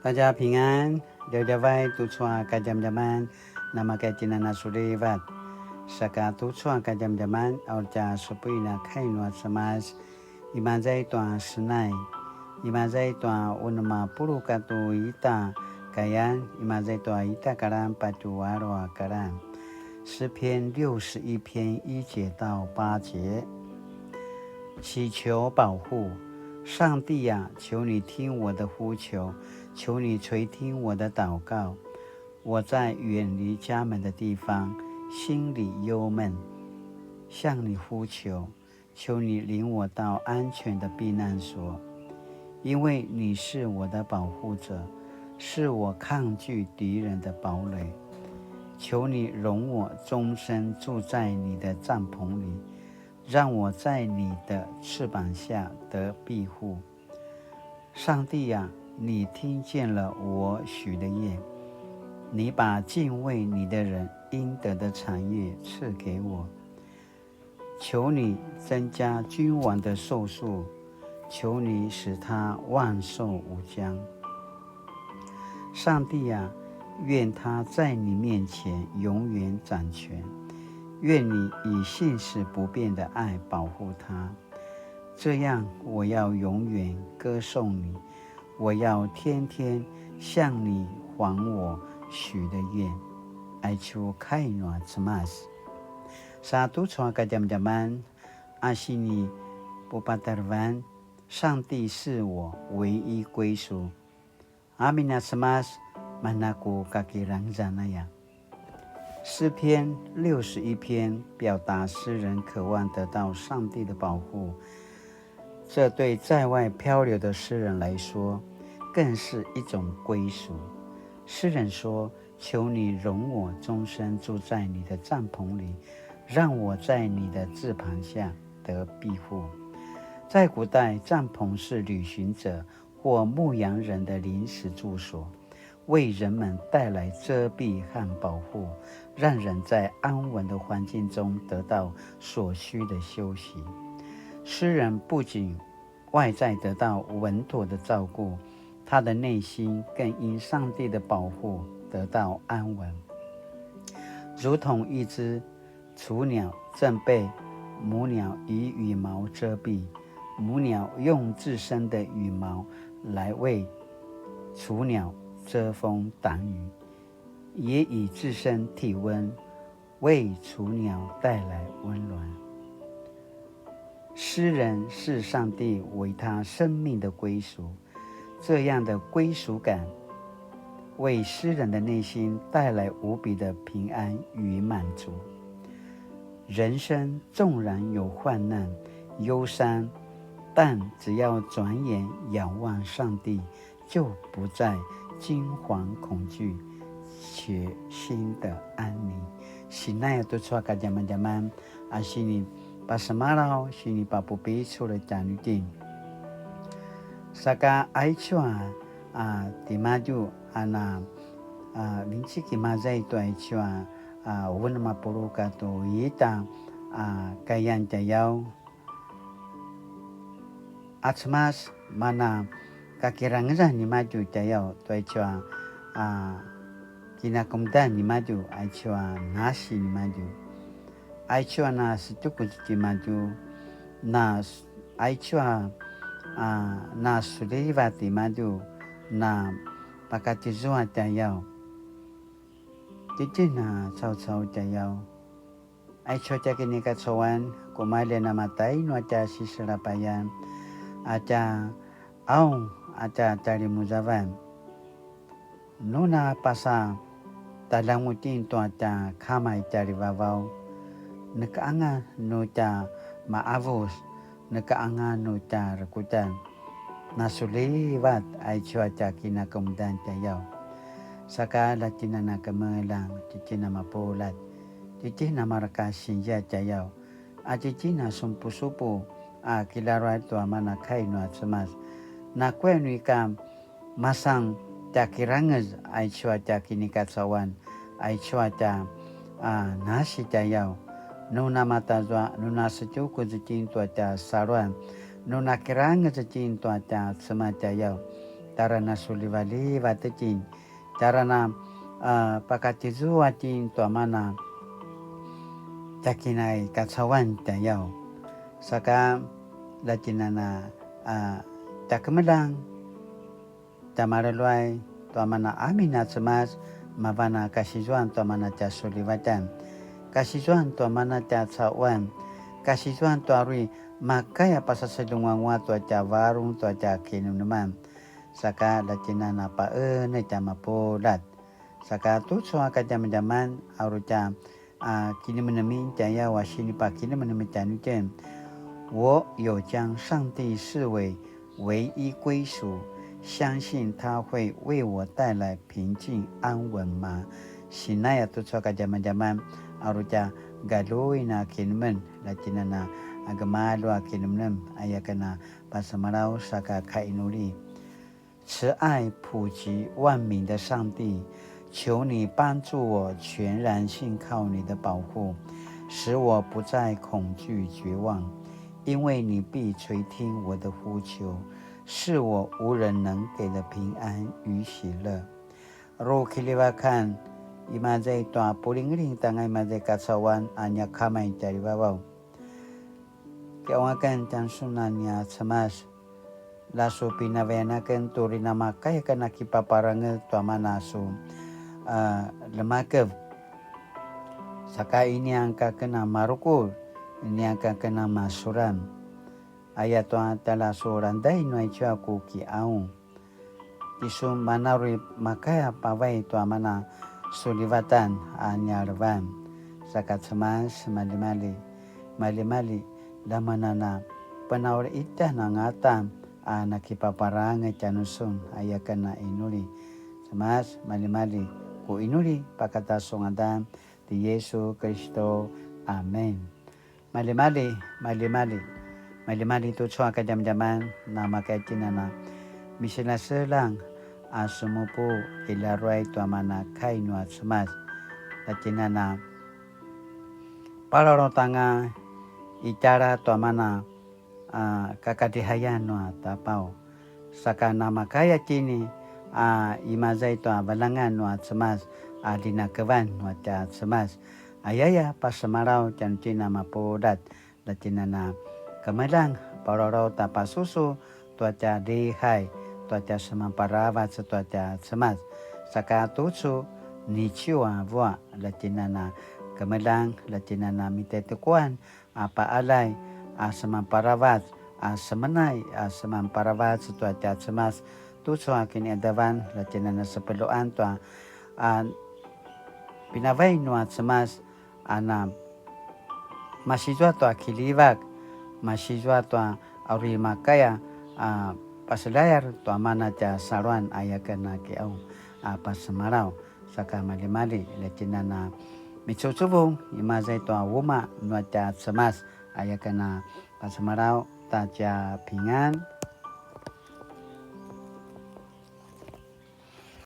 大家平安，大家vai tu chua kajam jaman, nama kajina na sulevat. Saka tu chua kajam jaman, aurja supuina kainwa samas, imazai tua senai, imazai tua unama puru katu ita kayan, imazai tua ita karan patu warwa karan. 诗篇61篇1节到8节，祈求保护。上帝呀，求你听我的呼求，求你垂听我的祷告。我在远离家门的地方，心里忧闷，向你呼求，求你领我到安全的避难所，因为你是我的保护者，是我抗拒敌人的堡垒。求你容我终身住在你的帐篷里，让我在你的翅膀下得庇护。上帝啊，你听见了我许的愿，你把敬畏你的人应得的产业赐给我。求你增加君王的寿数，求你使他万寿无疆。上帝啊，愿他在你面前永远掌权，愿你以信实不变的爱保护他。这样，我要永远歌颂你，我要天天向你还我许的愿。爱求开暖之马斯，沙都传个jam jaman，阿西尼布巴达湾，上帝是我唯一归属。阿米纳斯马斯。Manaku kakirang zanaya。诗篇61篇表达诗人渴望得到上帝的保护，这对在外漂流的诗人来说，更是一种归属。诗人说：“求你容我终身住在你的帐篷里，让我在你的翅膀下得庇护。”在古代，帐篷是旅行者或牧羊人的临时住所，为人们带来遮蔽和保护，让人在安稳的环境中得到所需的休息。诗人不仅外在得到稳妥的照顾，他的内心更因上帝的保护得到安稳，如同一只雏鸟正被母鸟以羽毛遮蔽，母鸟用自身的羽毛来为雏鸟遮风挡雨，也以自身体温为雏鸟带来温暖。诗人视上帝为他生命的归属，这样的归属感为诗人的内心带来无比的平安与满足。人生纵然有患难、忧伤，但只要转眼仰望上帝，就不再惊惶恐惧，且心的安宁。Sinaya tu chua ka jaman-jaman, asini pasamarao, sini papupi sura janudin. Saka ai chua timaju ana linchi kimazai tu ai chua una mapuru ka tu ita kayan jayau atmas mana kakirangan ni maju jayau tu ai chua kinakumdan ni maju ai chua nasi ni maju ai chua na setuku ni maju na ai chua na sulivati maju na pakatizua jayau jadi na cau-cau jayau ai chua jakini katsawan kumale na matai no aja siserapayan aja au aja dari muzavan nuna pasa talangutin to aja kamai dari vavau nekaanga no ja maavos nekaanga no ja rekutan nasulivat ai chua jakina kemudian jayau saka latina na kemelang cicina mapolat cicina marakasinja jayau cicina sumpu-supu kilarat tu amana kai no atsemas na kwenui kam masang jakirangez ai chua jakini katsawan ai chua ja nasi jayau nuna mata zwa nuna secuku jicin tu ja saruan nuna kirangez jicin tu ja sema jayau darana sulivali watejin darana pakatizu watin tuamana takinai katsawan tayau saka latinana takmelang tamaralwai tuamana amina cemas mavana kasijuan tuamana casulivatan kasijuan tuamana cacawan kasijuan tuarui makaya pasaselungwangwa tuaca warung tuaca kinumneman saka latinana paene camapolat saka tutsua kajaman aruca kini menemin jaya wasini pa kini menemin janujen 我有将上帝视为唯一归属，相信他会为我带来平静安稳吗？现在都说个zaman aruca galoina kinmen latinana agamalu kinmen ayakana pasamarau saka kainuli， 慈爱普及万民的上帝，求你帮助我全然信靠你的保护，使我不再恐惧绝望。 因为你必垂听我的呼求，是我无人能给的平安与喜乐。若kiliwakan imazay tua puling-ling tangay mazay kasawan anya kamay dari babaw. Kawakan tansunan niya samas laso pinavenakan turinama kaya ka nakipaparangal tua manaso lemakav. Saka ini angka kena marukul. Ini akan kena masuran ayat tuan tala suran dai nuai chua ku ki au isu manari makaya pawai tua mana sulivatan anyarvan sakat semas mali lamanana penawar itah nangatan nakipaparanga canusun ayat kena inuli semas mali ku inuli pakata songadan di Yesus Kristo amen. Mali-mali tu cua ka jam-jaman nama kaitinana misina selang asumupu ilaruai tuamana kainua semas latinana paloro tanga icara tuamana kakadihayan nua tapau saka nama kaya kini imazai tua balangan nua semas adina kevan nua ca semas ayaya pasamarau cantina mapodat latinana kemelang paroro tapasusu tuaca dihai tuaca semamparavat tuaca semas saka tutsu nichiwa vua latinana kemelang latinana mitetukuan apa alai semamparavat semenai semamparavat tuaca semas tutsu kini adavan latinana sepeluan tua pinavai nuat semas ana masijwa to akilivak masijwa to auri makaya paselayar to mana ca saruan ayakana ke au pasemarau saka mali letinana micucubung imazai to wuma nuaca semas ayakana pasemarau taja pingan